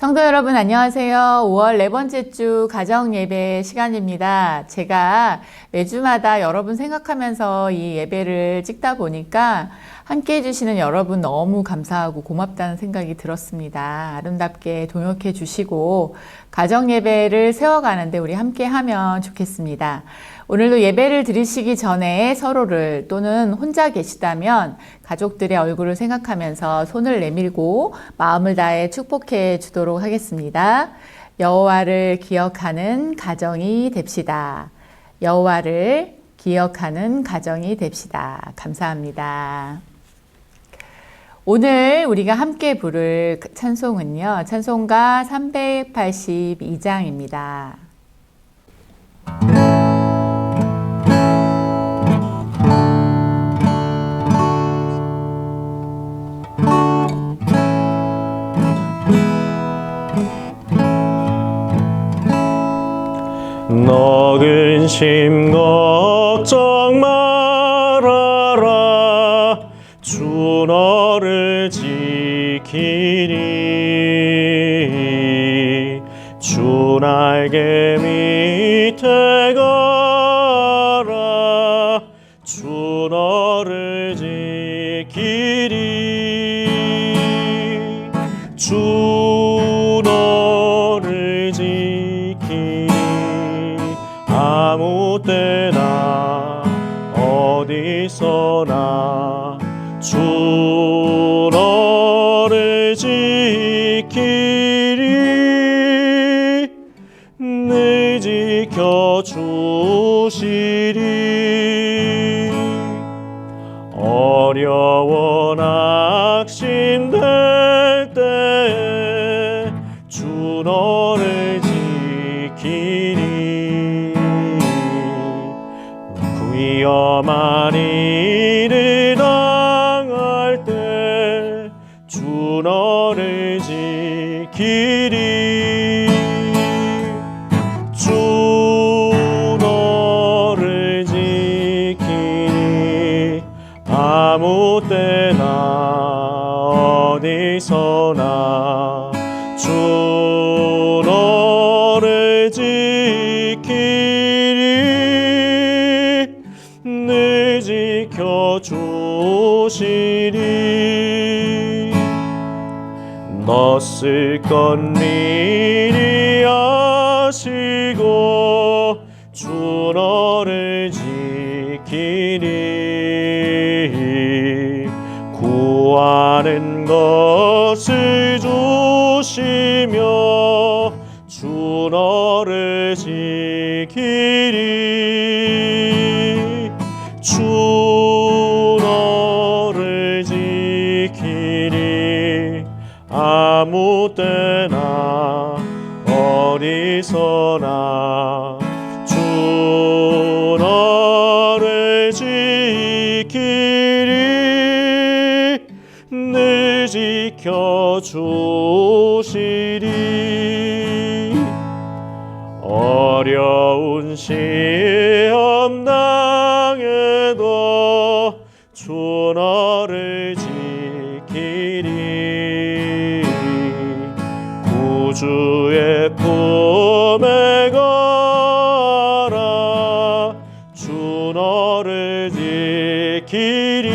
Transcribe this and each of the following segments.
성도 여러분 안녕하세요. 5월 네 번째 주 가정 예배 시간입니다. 제가 매주마다 여러분 생각하면서 이 예배를 찍다 보니까 함께 해주시는 여러분 너무 감사하고 고맙다는 생각이 들었습니다. 아름답게 동역해 주시고 가정 예배를 세워가는데 우리 함께 하면 좋겠습니다. 오늘도 예배를 드리시기 전에 서로를 또는 혼자 계시다면 가족들의 얼굴을 생각하면서 손을 내밀고 마음을 다해 축복해 주도록 하겠습니다. 여호와를 기억하는 가정이 됩시다. 여호와를 기억하는 가정이 됩시다. 감사합니다. 오늘 우리가 함께 부를 찬송은요. 찬송가 382장입니다. 너 근심 걱정 말아라. 주 너를 지키리. 주 날개 밑에 가라. 주 너를 지키리. 주 너를 지키리. 아무 때나 어디서나 주 너를 지키리. 늘 지켜주시리. 어려워 낙심될 때에 주 너를 지키리. 위험한 일을 당할 때 주 너를 지키리. 주 너를 지키리. 아무 때나 어디서나 주 너를 지키리. 늘 지켜주시리. 너 쓸 건 미리 아시고 주 너를 지키리. 구하는 것을 주시며 주 너를 지키리. 주 너를 지키리. 아무 때나 어디서나 주 너를 지키리. 늘 지켜주시리. 어려운 시험 당해도 주 너를 지키리. 구주의 품에 가라. 주 너를 지키리.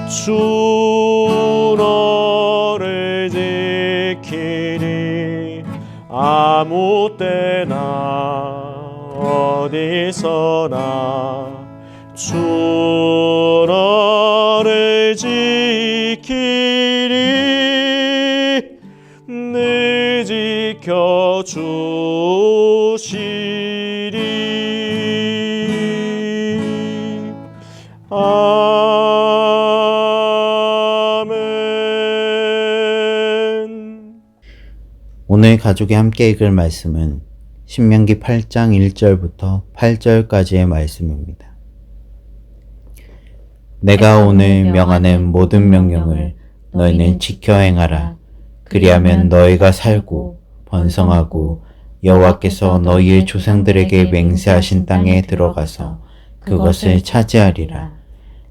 주 너를 지키리. 아무 때나 어디서나 주 너를 지키리. 늘 지켜주시리. 아멘. 오늘 가족이 함께 읽을 말씀은 신명기 8장 1절부터 8절까지의 말씀입니다. 내가 오늘 명하는 모든 명령을 너희는 지켜 행하라. 그리하면 너희가 살고 번성하고 여호와께서 너희의 조상들에게 맹세하신 땅에 들어가서 그것을 차지하리라.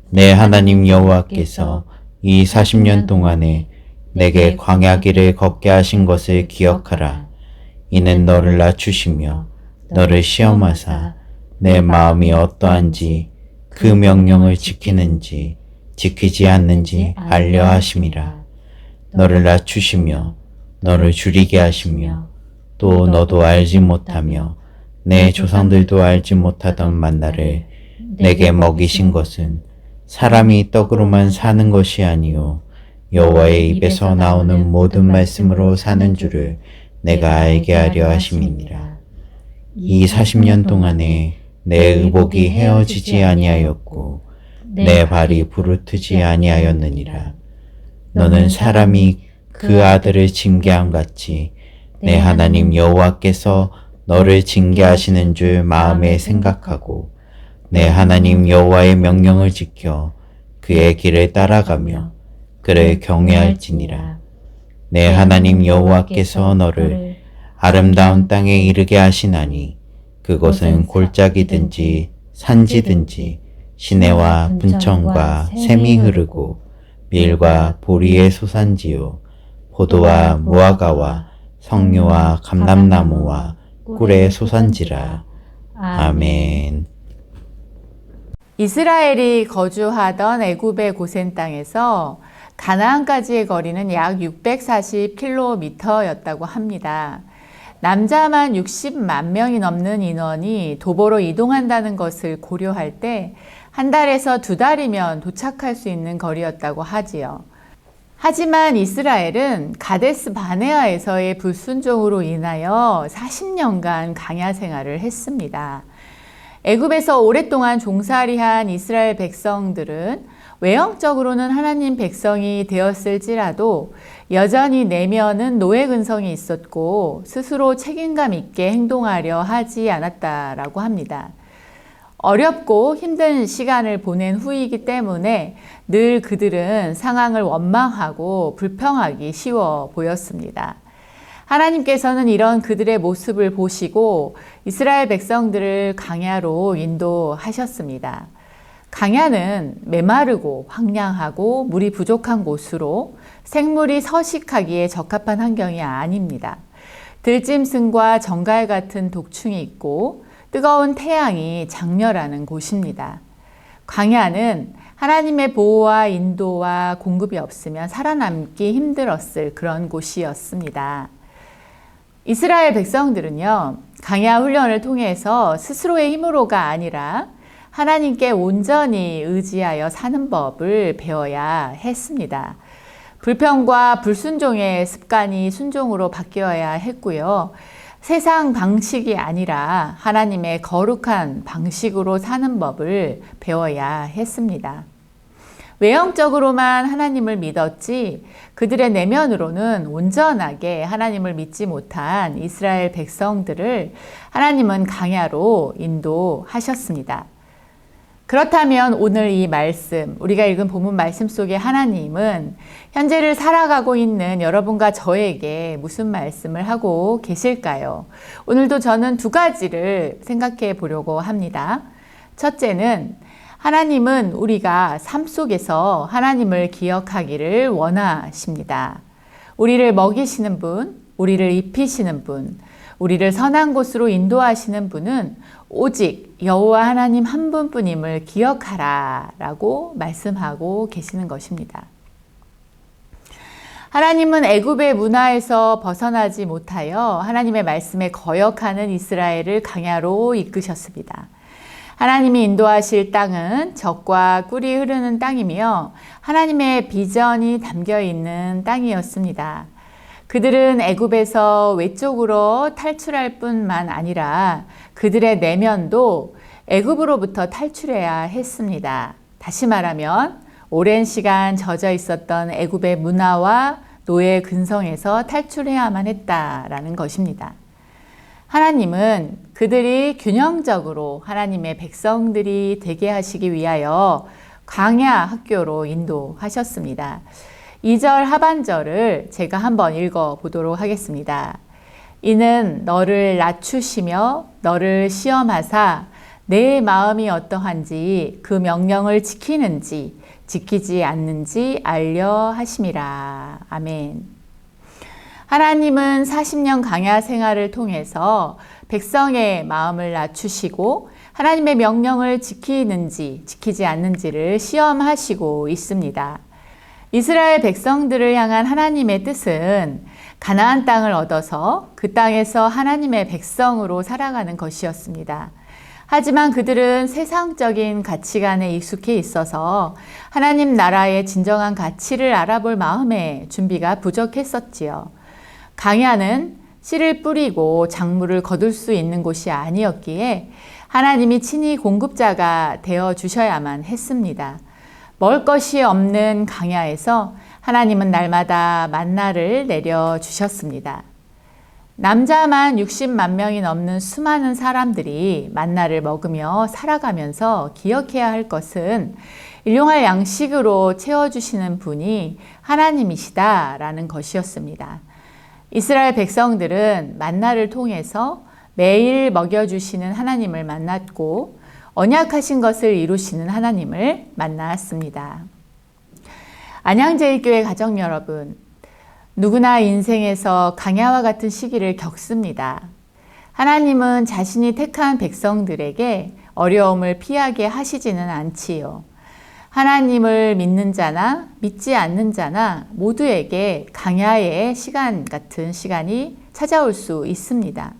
내 하나님 여호와께서 이 40년 동안에 내게 광야 길을 걷게 하신 것을 기억하라. 이는 너를 낮추시며 너를 시험하사 내 마음이 어떠한지 그 명령을 지키는지 지키지 않는지 알려 하심이라. 너를 낮추시며 너를 줄이게 하시며 또 너도 알지 못하며 내 조상들도 알지 못하던 만나를 내게 먹이신 것은 사람이 떡으로만 사는 것이 아니요 여호와의 입에서 나오는 모든 말씀으로 사는 줄을 내가 알게 하려 하심이니라. 이 40년 동안에 내 의복이 헤어지지 아니하였고 내 발이 부르트지 아니하였느니라. 너는 사람이 그 아들을 징계함 같이 내 하나님 여호와께서 너를 징계하시는 줄 마음에 생각하고 내 하나님 여호와의 명령을 지켜 그의 길을 따라가며 그를 경외할지니라. 내 하나님 여호와께서 너를 아름다운 땅에 이르게 하시나니 그곳은 골짜기든지 산지든지 시내와 분천과 샘이 흐르고 밀과 보리의 소산지요 포도와 무화과와 석류와 감람나무와 꿀의 소산지라. 아멘. 이스라엘이 거주하던 애굽의 고센 땅에서 가나안까지의 거리는 약 640km였다고 합니다. 남자만 60만 명이 넘는 인원이 도보로 이동한다는 것을 고려할 때 한 달에서 두 달이면 도착할 수 있는 거리였다고 하지요. 하지만 이스라엘은 가데스 바네아에서의 불순종으로 인하여 40년간 광야 생활을 했습니다. 애굽에서 오랫동안 종살이한 이스라엘 백성들은 외형적으로는 하나님 백성이 되었을지라도 여전히 내면은 노예 근성이 있었고 스스로 책임감 있게 행동하려 하지 않았다라고 합니다. 어렵고 힘든 시간을 보낸 후이기 때문에 늘 그들은 상황을 원망하고 불평하기 쉬워 보였습니다. 하나님께서는 이런 그들의 모습을 보시고 이스라엘 백성들을 광야로 인도하셨습니다. 광야는 메마르고 황량하고 물이 부족한 곳으로 생물이 서식하기에 적합한 환경이 아닙니다. 들짐승과 정갈 같은 독충이 있고 뜨거운 태양이 장렬하는 곳입니다. 광야는 하나님의 보호와 인도와 공급이 없으면 살아남기 힘들었을 그런 곳이었습니다. 이스라엘 백성들은요, 광야 훈련을 통해서 스스로의 힘으로가 아니라 하나님께 온전히 의지하여 사는 법을 배워야 했습니다. 불평과 불순종의 습관이 순종으로 바뀌어야 했고요. 세상 방식이 아니라 하나님의 거룩한 방식으로 사는 법을 배워야 했습니다. 외형적으로만 하나님을 믿었지 그들의 내면으로는 온전하게 하나님을 믿지 못한 이스라엘 백성들을 하나님은 광야로 인도하셨습니다. 그렇다면 오늘 이 말씀, 우리가 읽은 본문 말씀 속에 하나님은 현재를 살아가고 있는 여러분과 저에게 무슨 말씀을 하고 계실까요? 오늘도 저는 두 가지를 생각해 보려고 합니다. 첫째는 하나님은 우리가 삶 속에서 하나님을 기억하기를 원하십니다. 우리를 먹이시는 분, 우리를 입히시는 분, 우리를 선한 곳으로 인도하시는 분은 오직 여호와 하나님 한 분뿐임을 기억하라 라고 말씀하고 계시는 것입니다. 하나님은 애굽의 문화에서 벗어나지 못하여 하나님의 말씀에 거역하는 이스라엘을 광야로 이끄셨습니다. 하나님이 인도하실 땅은 젖과 꿀이 흐르는 땅이며 하나님의 비전이 담겨 있는 땅이었습니다. 그들은 애굽에서 외적으로 탈출할 뿐만 아니라 그들의 내면도 애굽으로부터 탈출해야 했습니다. 다시 말하면 오랜 시간 젖어 있었던 애굽의 문화와 노예 근성에서 탈출해야만 했다라는 것입니다. 하나님은 그들이 균형적으로 하나님의 백성들이 되게 하시기 위하여 광야 학교로 인도하셨습니다. 2절 하반절을 제가 한번 읽어 보도록 하겠습니다. 이는 너를 낮추시며 너를 시험하사 내 마음이 어떠한지 그 명령을 지키는지 지키지 않는지 알려 하심이라. 아멘. 하나님은 40년 광야 생활을 통해서 백성의 마음을 낮추시고 하나님의 명령을 지키는지 지키지 않는지를 시험하시고 있습니다. 이스라엘 백성들을 향한 하나님의 뜻은 가나안 땅을 얻어서 그 땅에서 하나님의 백성으로 살아가는 것이었습니다. 하지만 그들은 세상적인 가치관에 익숙해 있어서 하나님 나라의 진정한 가치를 알아볼 마음의 준비가 부족했었지요. 광야는 씨를 뿌리고 작물을 거둘 수 있는 곳이 아니었기에 하나님이 친히 공급자가 되어 주셔야만 했습니다. 먹을 것이 없는 광야에서 하나님은 날마다 만나를 내려 주셨습니다. 남자만 60만 명이 넘는 수많은 사람들이 만나를 먹으며 살아가면서 기억해야 할 것은 일용할 양식으로 채워주시는 분이 하나님이시다라는 것이었습니다. 이스라엘 백성들은 만나를 통해서 매일 먹여주시는 하나님을 만났고 언약하신 것을 이루시는 하나님을 만났습니다. 안양제일교회 가정 여러분, 누구나 인생에서 광야와 같은 시기를 겪습니다. 하나님은 자신이 택한 백성들에게 어려움을 피하게 하시지는 않지요. 하나님을 믿는 자나 믿지 않는 자나 모두에게 광야의 시간 같은 시간이 찾아올 수 있습니다.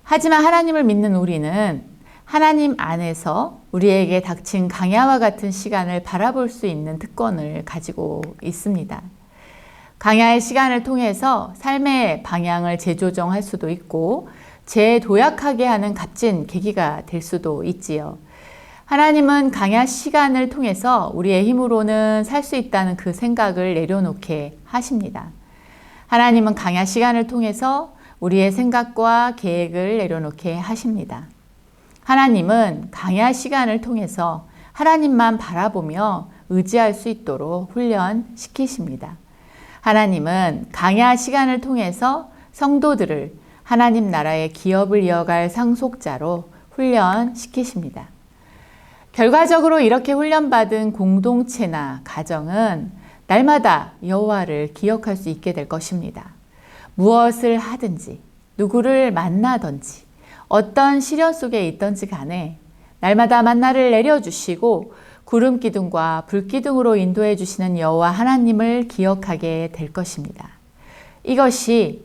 하지만 하나님을 믿는 우리는 하나님 안에서 우리에게 닥친 광야와 같은 시간을 바라볼 수 있는 특권을 가지고 있습니다. 광야의 시간을 통해서 삶의 방향을 재조정할 수도 있고 재도약하게 하는 값진 계기가 될 수도 있지요. 하나님은 광야 시간을 통해서 우리의 힘으로는 살 수 있다는 그 생각을 내려놓게 하십니다. 하나님은 광야 시간을 통해서 우리의 생각과 계획을 내려놓게 하십니다. 하나님은 광야 시간을 통해서 하나님만 바라보며 의지할 수 있도록 훈련시키십니다. 하나님은 광야 시간을 통해서 성도들을 하나님 나라의 기업을 이어갈 상속자로 훈련시키십니다. 결과적으로 이렇게 훈련받은 공동체나 가정은 날마다 여호와를 기억할 수 있게 될 것입니다. 무엇을 하든지 누구를 만나든지 어떤 시련 속에 있든지 간에 날마다 만나를 내려주시고 구름 기둥과 불 기둥으로 인도해 주시는 여호와 하나님을 기억하게 될 것입니다. 이것이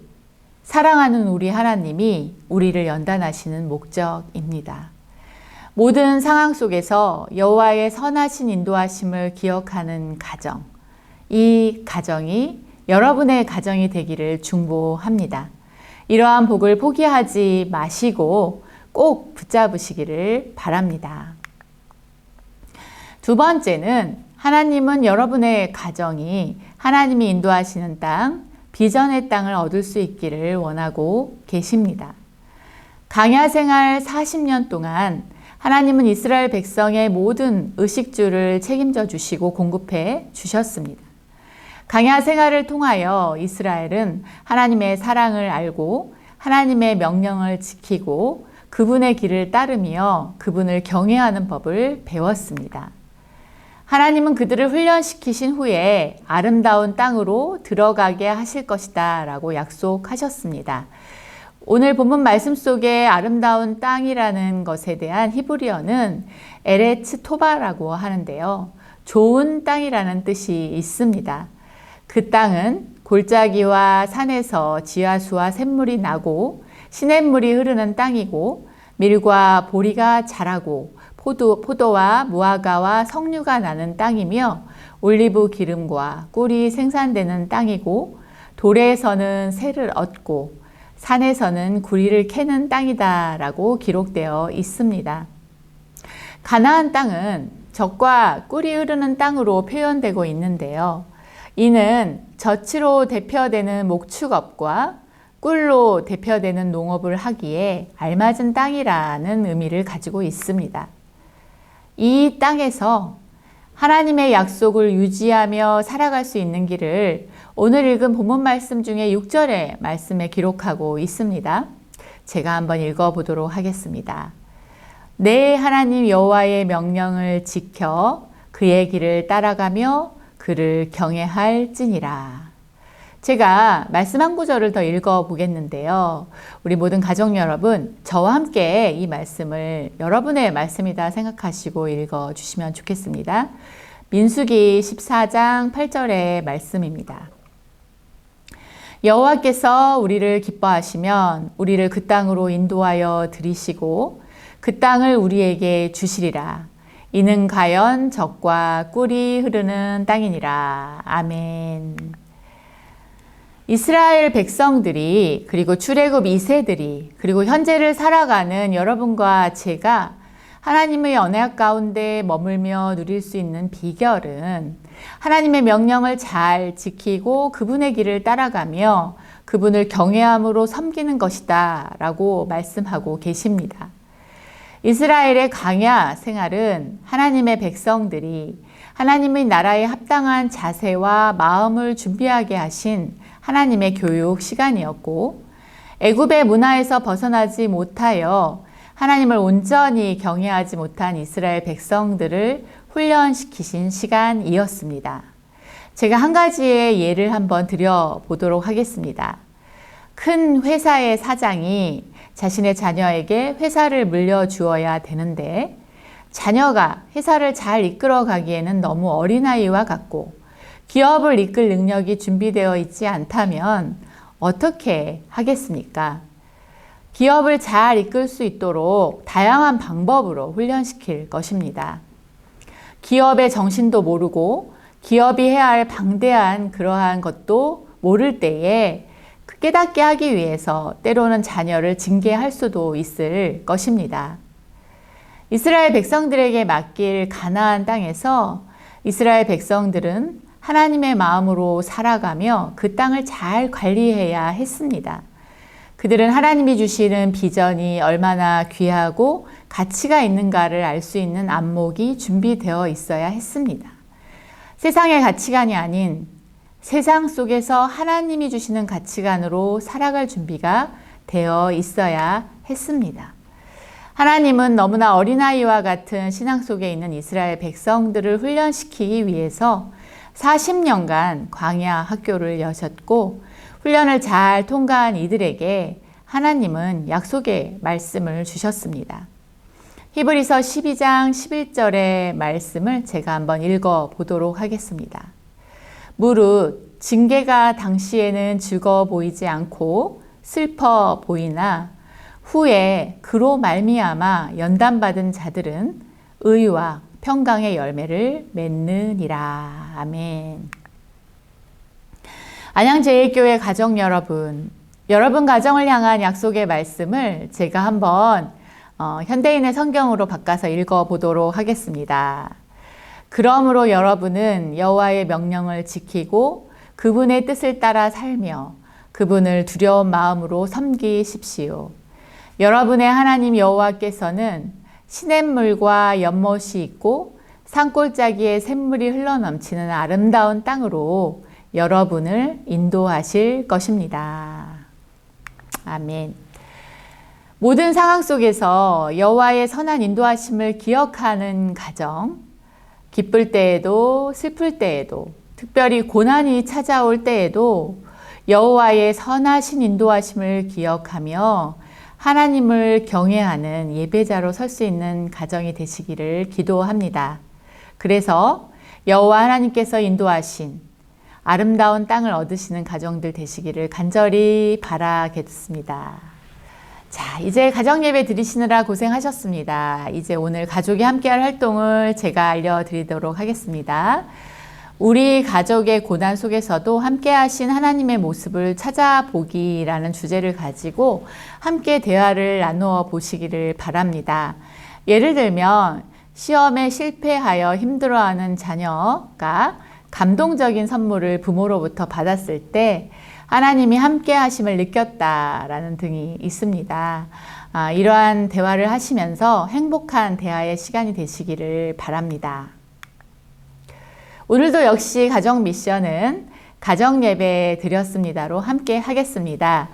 사랑하는 우리 하나님이 우리를 연단하시는 목적입니다. 모든 상황 속에서 여호와의 선하신 인도하심을 기억하는 가정, 이 가정이 여러분의 가정이 되기를 중보합니다. 이러한 복을 포기하지 마시고 꼭 붙잡으시기를 바랍니다. 두 번째는 하나님은 여러분의 가정이 하나님이 인도하시는 땅, 비전의 땅을 얻을 수 있기를 원하고 계십니다. 광야 생활 40년 동안 하나님은 이스라엘 백성의 모든 의식주를 책임져 주시고 공급해 주셨습니다. 광야 생활을 통하여 이스라엘은 하나님의 사랑을 알고 하나님의 명령을 지키고 그분의 길을 따르며 그분을 경외하는 법을 배웠습니다. 하나님은 그들을 훈련시키신 후에 아름다운 땅으로 들어가게 하실 것이다 라고 약속하셨습니다. 오늘 본문 말씀 속에 아름다운 땅이라는 것에 대한 히브리어는 에레츠 토바라고 하는데요. 좋은 땅이라는 뜻이 있습니다. 그 땅은 골짜기와 산에서 지하수와 샘물이 나고 시냇물이 흐르는 땅이고 밀과 보리가 자라고 포도와 무화과와 석류가 나는 땅이며 올리브 기름과 꿀이 생산되는 땅이고 돌에서는 새를 얻고 산에서는 구리를 캐는 땅이다 라고 기록되어 있습니다. 가나안 땅은 젖과 꿀이 흐르는 땅으로 표현되고 있는데요. 이는 젖으로 대표되는 목축업과 꿀로 대표되는 농업을 하기에 알맞은 땅이라는 의미를 가지고 있습니다. 이 땅에서 하나님의 약속을 유지하며 살아갈 수 있는 길을 오늘 읽은 본문 말씀 중에 6절의 말씀에 기록하고 있습니다. 제가 한번 읽어보도록 하겠습니다. 내 하나님 여호와의 명령을 지켜 그 그의 길을 따라가며 그를 경외할지니라. 제가 말씀 한 구절을 더 읽어 보겠는데요. 우리 모든 가족 여러분, 저와 함께 이 말씀을 여러분의 말씀이다 생각하시고 읽어 주시면 좋겠습니다. 민수기 14장 8절의 말씀입니다. 여호와께서 우리를 기뻐하시면 우리를 그 땅으로 인도하여 들이시고 그 땅을 우리에게 주시리라. 이는 가연 젖과 꿀이 흐르는 땅이니라. 아멘. 이스라엘 백성들이 그리고 출애굽 2세들이 그리고 현재를 살아가는 여러분과 제가 하나님의 언약 가운데 머물며 누릴 수 있는 비결은 하나님의 명령을 잘 지키고 그분의 길을 따라가며 그분을 경외함으로 섬기는 것이다 라고 말씀하고 계십니다. 이스라엘의 광야 생활은 하나님의 백성들이 하나님의 나라에 합당한 자세와 마음을 준비하게 하신 하나님의 교육 시간이었고, 애굽의 문화에서 벗어나지 못하여 하나님을 온전히 경외하지 못한 이스라엘 백성들을 훈련시키신 시간이었습니다. 제가 한 가지의 예를 한번 드려보도록 하겠습니다. 큰 회사의 사장이 자신의 자녀에게 회사를 물려주어야 되는데 자녀가 회사를 잘 이끌어가기에는 너무 어린아이와 같고 기업을 이끌 능력이 준비되어 있지 않다면 어떻게 하겠습니까? 기업을 잘 이끌 수 있도록 다양한 방법으로 훈련시킬 것입니다. 기업의 정신도 모르고 기업이 해야 할 방대한 그러한 것도 모를 때에 깨닫게 하기 위해서 때로는 자녀를 징계할 수도 있을 것입니다. 이스라엘 백성들에게 맡길 가나안 땅에서 이스라엘 백성들은 하나님의 마음으로 살아가며 그 땅을 잘 관리해야 했습니다. 그들은 하나님이 주시는 비전이 얼마나 귀하고 가치가 있는가를 알 수 있는 안목이 준비되어 있어야 했습니다. 세상의 가치관이 아닌 세상 속에서 하나님이 주시는 가치관으로 살아갈 준비가 되어 있어야 했습니다. 하나님은 너무나 어린아이와 같은 신앙 속에 있는 이스라엘 백성들을 훈련시키기 위해서 40년간 광야 학교를 여셨고 훈련을 잘 통과한 이들에게 하나님은 약속의 말씀을 주셨습니다. 히브리서 12장 11절의 말씀을 제가 한번 읽어 보도록 하겠습니다. 무릇 징계가 당시에는 즐거워 보이지 않고 슬퍼 보이나 후에 그로 말미암아 연단받은 자들은 의와 평강의 열매를 맺느니라. 아멘. 안양제일교회 가정 여러분, 여러분 가정을 향한 약속의 말씀을 제가 한번 현대인의 성경으로 바꿔서 읽어보도록 하겠습니다. 그러므로 여러분은 여호와의 명령을 지키고 그분의 뜻을 따라 살며 그분을 두려운 마음으로 섬기십시오. 여러분의 하나님 여호와께서는 시냇물과 연못이 있고 산골짜기에 샘물이 흘러넘치는 아름다운 땅으로 여러분을 인도하실 것입니다. 아멘. 모든 상황 속에서 여호와의 선한 인도하심을 기억하는 가정, 기쁠 때에도 슬플 때에도 특별히 고난이 찾아올 때에도 여호와의 선하신 인도하심을 기억하며 하나님을 경외하는 예배자로 설 수 있는 가정이 되시기를 기도합니다. 그래서 여호와 하나님께서 인도하신 아름다운 땅을 얻으시는 가정들 되시기를 간절히 바라겠습니다. 자, 이제 가정 예배 드리시느라 고생하셨습니다. 이제 오늘 가족이 함께할 활동을 제가 알려드리도록 하겠습니다. 우리 가족의 고난 속에서도 함께 하신 하나님의 모습을 찾아보기라는 주제를 가지고 함께 대화를 나누어 보시기를 바랍니다. 예를 들면 시험에 실패하여 힘들어하는 자녀가 감동적인 선물을 부모로부터 받았을 때 하나님이 함께 하심을 느꼈다라는 등이 있습니다. 이러한 대화를 하시면서 행복한 대화의 시간이 되시기를 바랍니다. 오늘도 역시 가정 미션은 가정 예배 드렸습니다로 함께 하겠습니다.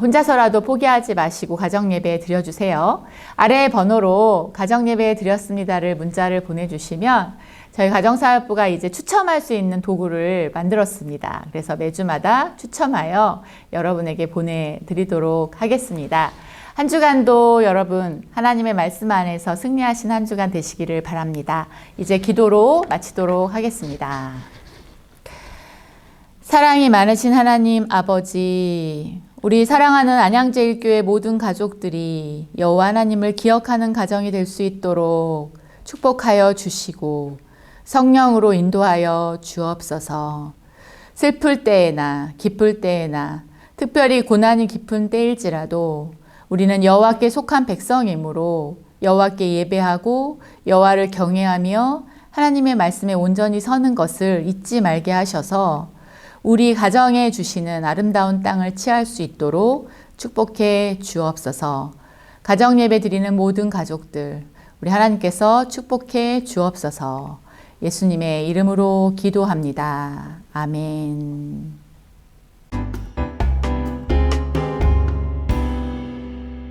혼자서라도 포기하지 마시고 가정 예배 드려주세요. 아래 번호로 가정 예배 드렸습니다를 문자를 보내주시면 저희 가정사역부가 이제 추첨할 수 있는 도구를 만들었습니다. 그래서 매주마다 추첨하여 여러분에게 보내드리도록 하겠습니다. 한 주간도 여러분 하나님의 말씀 안에서 승리하신 한 주간 되시기를 바랍니다. 이제 기도로 마치도록 하겠습니다. 사랑이 많으신 하나님 아버지, 우리 사랑하는 안양제일교회 모든 가족들이 여호와 하나님을 기억하는 가정이 될 수 있도록 축복하여 주시고 성령으로 인도하여 주옵소서. 슬플 때에나 기쁠 때에나 특별히 고난이 깊은 때일지라도 우리는 여호와께 속한 백성이므로 여호와께 예배하고 여호와를 경외하며 하나님의 말씀에 온전히 서는 것을 잊지 말게 하셔서 우리 가정에 주시는 아름다운 땅을 취할 수 있도록 축복해 주옵소서. 가정 예배 드리는 모든 가족들, 우리 하나님께서 축복해 주옵소서. 예수님의 이름으로 기도합니다. 아멘.